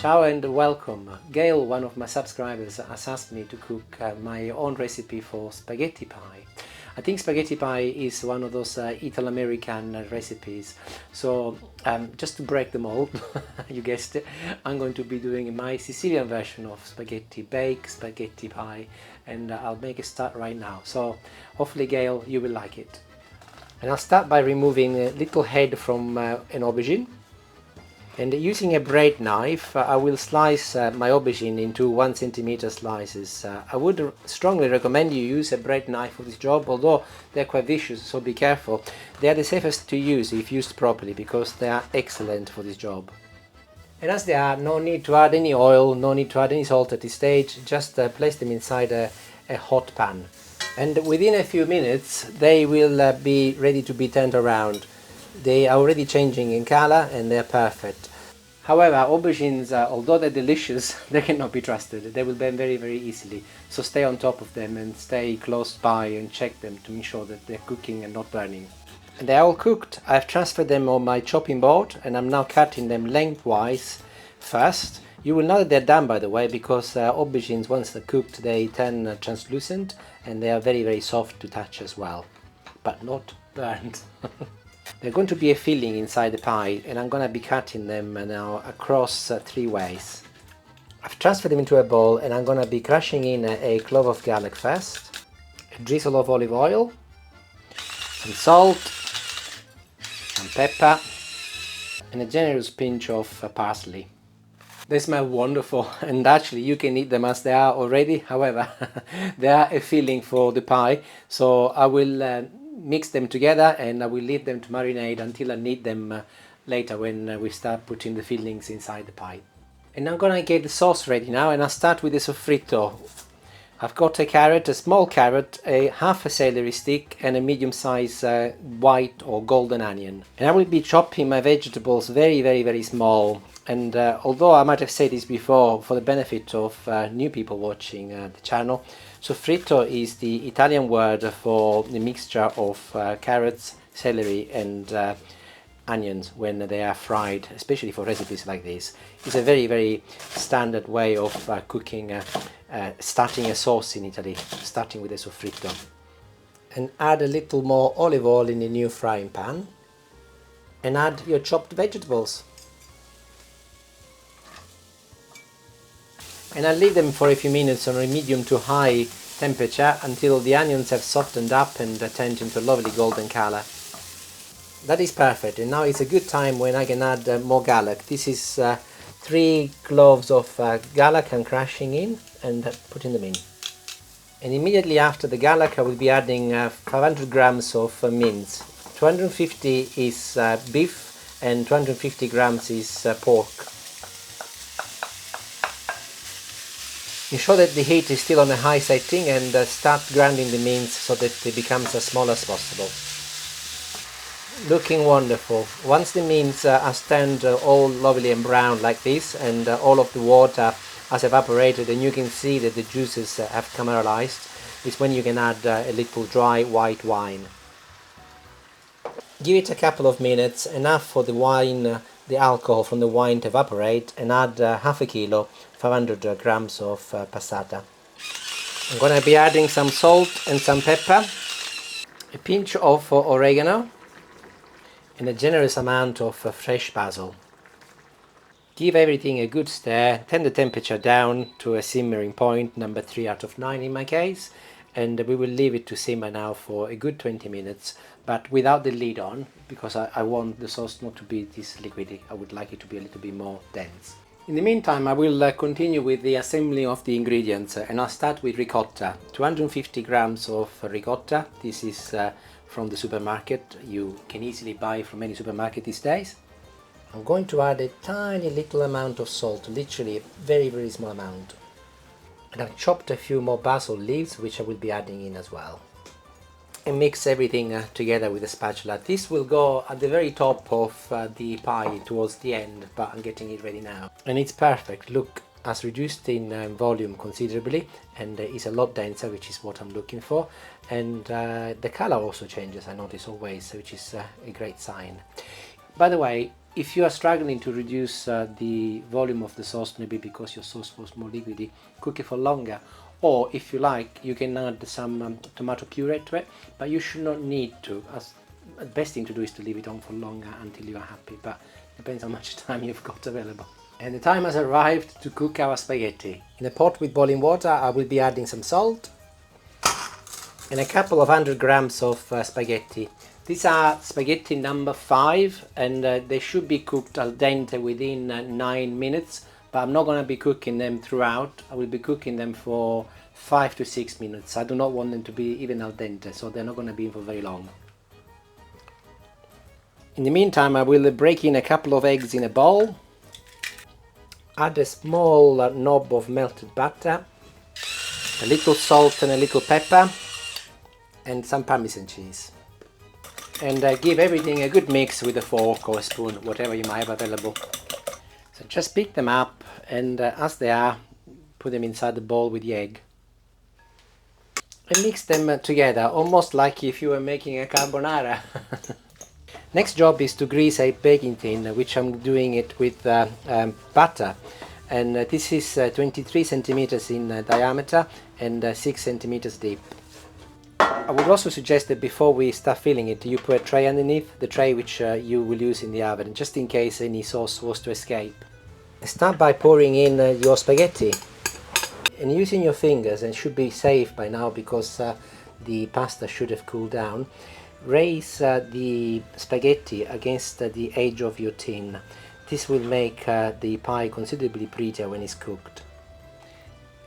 Ciao and welcome. Gail, one of my subscribers, has asked me to cook my own recipe for spaghetti pie. I think spaghetti pie is one of those Italo-American recipes, so just to break the mold, you guessed it, I'm going to be doing my Sicilian version of spaghetti pie, and I'll make a start right now. So hopefully, Gail, you will like it. And I'll start by removing a little head from an aubergine. And using a braid knife, I will slice my aubergine into 1 centimeter slices. I would strongly recommend you use a braid knife for this job, although they're quite vicious, so be careful. They are the safest to use if used properly, because they are excellent for this job. And as they are, no need to add any oil, no need to add any salt at this stage, just place them inside a hot pan. And within a few minutes, they will be ready to be turned around. They are already changing in color and they're perfect. However, aubergines, although they're delicious, they cannot be trusted. They will burn very, very easily. So stay on top of them and stay close by and check them to ensure that they're cooking and not burning. And they're all cooked. I've transferred them on my chopping board and I'm now cutting them lengthwise first. You will know that they're done, by the way, because aubergines, once they're cooked, they turn translucent and they are very, very soft to touch as well, but not burned. They're going to be a filling inside the pie, and I'm going to be cutting them now across 3 ways. I've transferred them into a bowl and I'm going to be crushing in a clove of garlic first, a drizzle of olive oil, some salt, some pepper, and a generous pinch of parsley. They smell wonderful, and actually you can eat them as they are already. However, they are a filling for the pie, so I will mix them together and I will leave them to marinate until I need them later when we start putting the fillings inside the pie. And I'm gonna get the sauce ready now, and I'll start with the soffritto. I've got a carrot, a small carrot, half a celery stick and a medium-sized white or golden onion. And I will be chopping my vegetables very, very, very small. And although I might have said this before, for the benefit of new people watching the channel, soffritto is the Italian word for the mixture of carrots, celery and onions when they are fried, especially for recipes like this. It's a very, very standard way of cooking, starting a sauce in Italy, starting with a soffritto. And add a little more olive oil in the new frying pan and add your chopped vegetables. And I'll leave them for a few minutes on a medium to high temperature until the onions have softened up and turned into a lovely golden color. That is perfect, and now it's a good time when I can add more garlic. This is 3 cloves of garlic I'm crushing in and putting them in. And immediately after the garlic I will be adding 500 grams of mince. 250 is beef and 250 grams is pork. Ensure that the heat is still on a high setting and start grinding the mince so that it becomes as small as possible. Looking wonderful. Once the mince has turned all lovely and brown like this, and all of the water has evaporated and you can see that the juices have caramelized, is when you can add a little dry white wine. Give it a couple of minutes, enough for the wine, the alcohol from the wine to evaporate, and add half a kilo, 500 grams of passata. I'm going to be adding some salt and some pepper, a pinch of oregano, and a generous amount of fresh basil. Give everything a good stir, turn the temperature down to a simmering point, number 3 out of 9 in my case, and we will leave it to simmer now for a good 20 minutes, but without the lid on, because I want the sauce not to be this liquidy. I would like it to be a little bit more dense. In the meantime, I will continue with the assembling of the ingredients, and I'll start with ricotta. 250 grams of ricotta. This is from the supermarket. You can easily buy from any supermarket these days. I'm going to add a tiny little amount of salt, literally a very, very small amount. And I've chopped a few more basil leaves, which I will be adding in as well. And mix everything together with a spatula. This will go at the very top of the pie towards the end, but I'm getting it ready now. And it's perfect. Look, has reduced in volume considerably and is a lot denser, which is what I'm looking for. And the color also changes, I notice always, which is a great sign. By the way, If you are struggling to reduce the volume of the sauce, maybe because your sauce was more liquidy, cook it for longer. Or if you like, you can add some tomato puree to it, but you should not need to. The best thing to do is to leave it on for longer until you are happy, but depends how much time you've got available. And the time has arrived to cook our spaghetti. In a pot with boiling water, I will be adding some salt and a couple of 100 grams of spaghetti. These are spaghetti number 5, and they should be cooked al dente within 9 minutes, but I'm not going to be cooking them throughout. I will be cooking them for 5 to 6 minutes. I do not want them to be even al dente, so they're not going to be in for very long. In the meantime, I will break in a couple of eggs in a bowl, add a small knob of melted butter, a little salt and a little pepper, and some Parmesan cheese. And give everything a good mix with a fork or a spoon, whatever you might have available. So just pick them up, and as they are, put them inside the bowl with the egg. And mix them together, almost like if you were making a carbonara. Next job is to grease a baking tin, which I'm doing it with butter. And this is 23 centimeters in diameter and 6 centimeters deep. I would also suggest that before we start filling it, you put a tray underneath, the tray which you will use in the oven, just in case any sauce was to escape. Start by pouring in your spaghetti. And using your fingers, and should be safe by now because the pasta should have cooled down, raise the spaghetti against the edge of your tin. This will make the pie considerably prettier when it's cooked.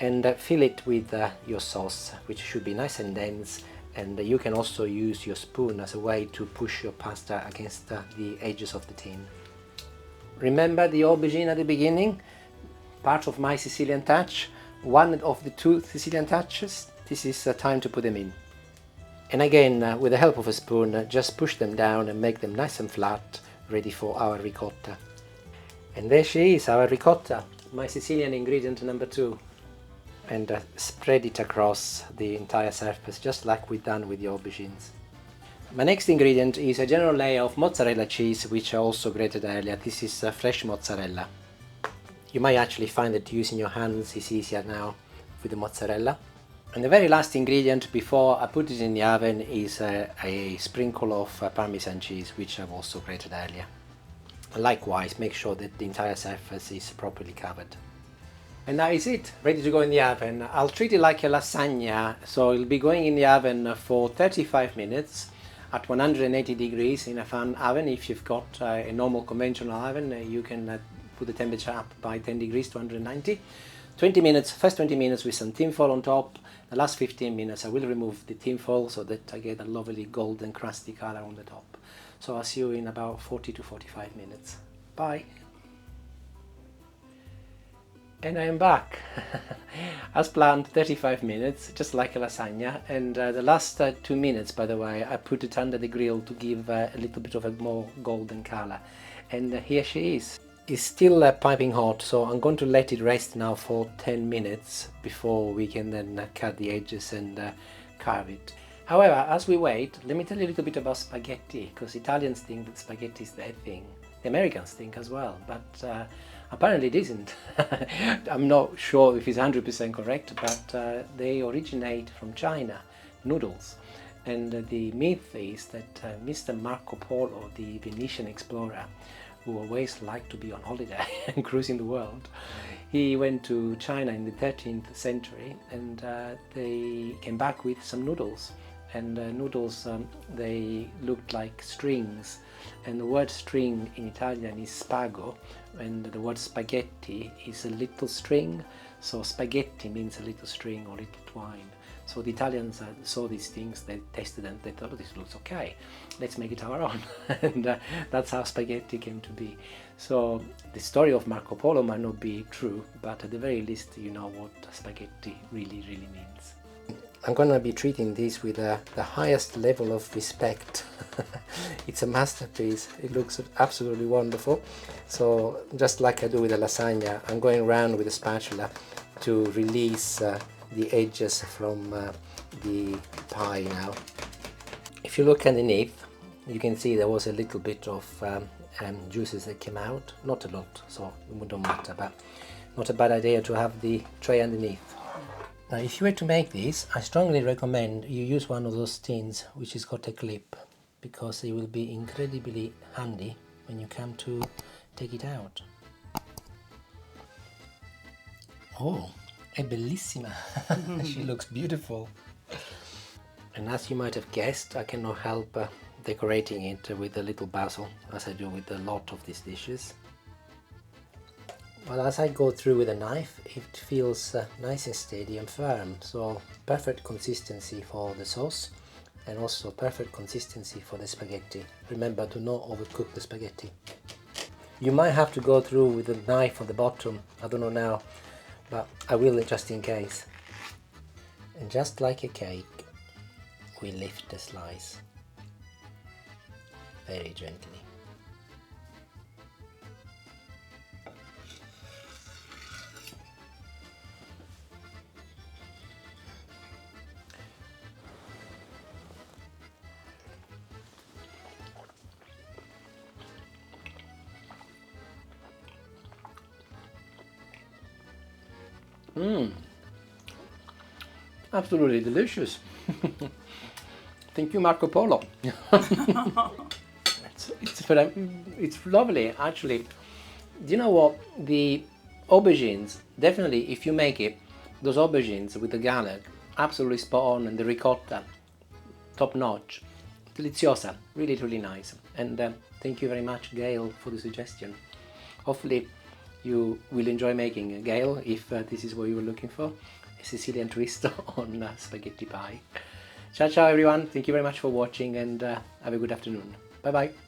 And fill it with your sauce, which should be nice and dense, and you can also use your spoon as a way to push your pasta against the edges of the tin. Remember the aubergine at the beginning? Part of my Sicilian touch, one of the 2 Sicilian touches. This is time to put them in. And again, with the help of a spoon, just push them down and make them nice and flat, ready for our ricotta. And there she is, our ricotta, my Sicilian ingredient number 2. And spread it across the entire surface, just like we've done with the aubergines. My next ingredient is a general layer of mozzarella cheese, which I also grated earlier. This is fresh mozzarella. You might actually find that using your hands is easier now with the mozzarella. And the very last ingredient before I put it in the oven is a sprinkle of Parmesan cheese, which I've also grated earlier. And likewise, make sure that the entire surface is properly covered. And that is it, ready to go in the oven. I'll treat it like a lasagna, so it'll be going in the oven for 35 minutes at 180 degrees in a fan oven. If you've got a normal conventional oven, you can put the temperature up by 10 degrees to 190. 20 minutes, first 20 minutes with some tinfoil on top. The last 15 minutes I will remove the tinfoil so that I get a lovely golden crusty color on the top. So I'll see you in about 40 to 45 minutes. Bye! And I am back, as planned, 35 minutes, just like a lasagna, and the last 2 minutes, by the way, I put it under the grill to give a little bit of a more golden color, and here she is. It's still piping hot, so I'm going to let it rest now for 10 minutes before we can then cut the edges and carve it. However, as we wait, let me tell you a little bit about spaghetti, because Italians think that spaghetti is their thing. The Americans think as well, but apparently it isn't. I'm not sure if it's 100% correct, but they originate from China, noodles. And the myth is that Mr. Marco Polo, the Venetian explorer, who always liked to be on holiday and cruising the world, he went to China in the 13th century, and they came back with some noodles. And noodles, they looked like strings, and the word string in Italian is spago, and the word spaghetti is a little string, so spaghetti means a little string or little twine. So the Italians saw these things, they tasted them, they thought, oh, this looks okay, let's make it our own. And that's how spaghetti came to be. So the story of Marco Polo might not be true, but at the very least you know what spaghetti really means. I'm going to be treating this with the highest level of respect. It's a masterpiece, it looks absolutely wonderful. So just like I do with the lasagna, I'm going around with a spatula to release the edges from the pie now. If you look underneath, you can see there was a little bit of juices that came out. Not a lot, so it wouldn't matter, but not a bad idea to have the tray underneath. Now, if you were to make this, I strongly recommend you use one of those tins which has got a clip, because it will be incredibly handy when you come to take it out. Oh, è bellissima! She looks beautiful. And as you might have guessed, I cannot help decorating it with a little basil, as I do with a lot of these dishes. Well, as I go through with a knife, it feels nice and steady and firm, so perfect consistency for the sauce and also perfect consistency for the spaghetti. Remember to not overcook the spaghetti. You might have to go through with a knife on the bottom, I don't know now, but I will just in case. And just like a cake, we lift the slice very gently. Absolutely delicious. Thank you, Marco Polo. It's lovely, actually. Do you know what? The aubergines, definitely, if you make it, those aubergines with the garlic, absolutely spot on, and the ricotta, top notch. Deliziosa, really, really nice. And thank you very much, Gail, for the suggestion. Hopefully you will enjoy making, Gail, if this is what you were looking for, a Sicilian twist on spaghetti pie. Ciao ciao everyone, thank you very much for watching, and have a good afternoon. Bye bye.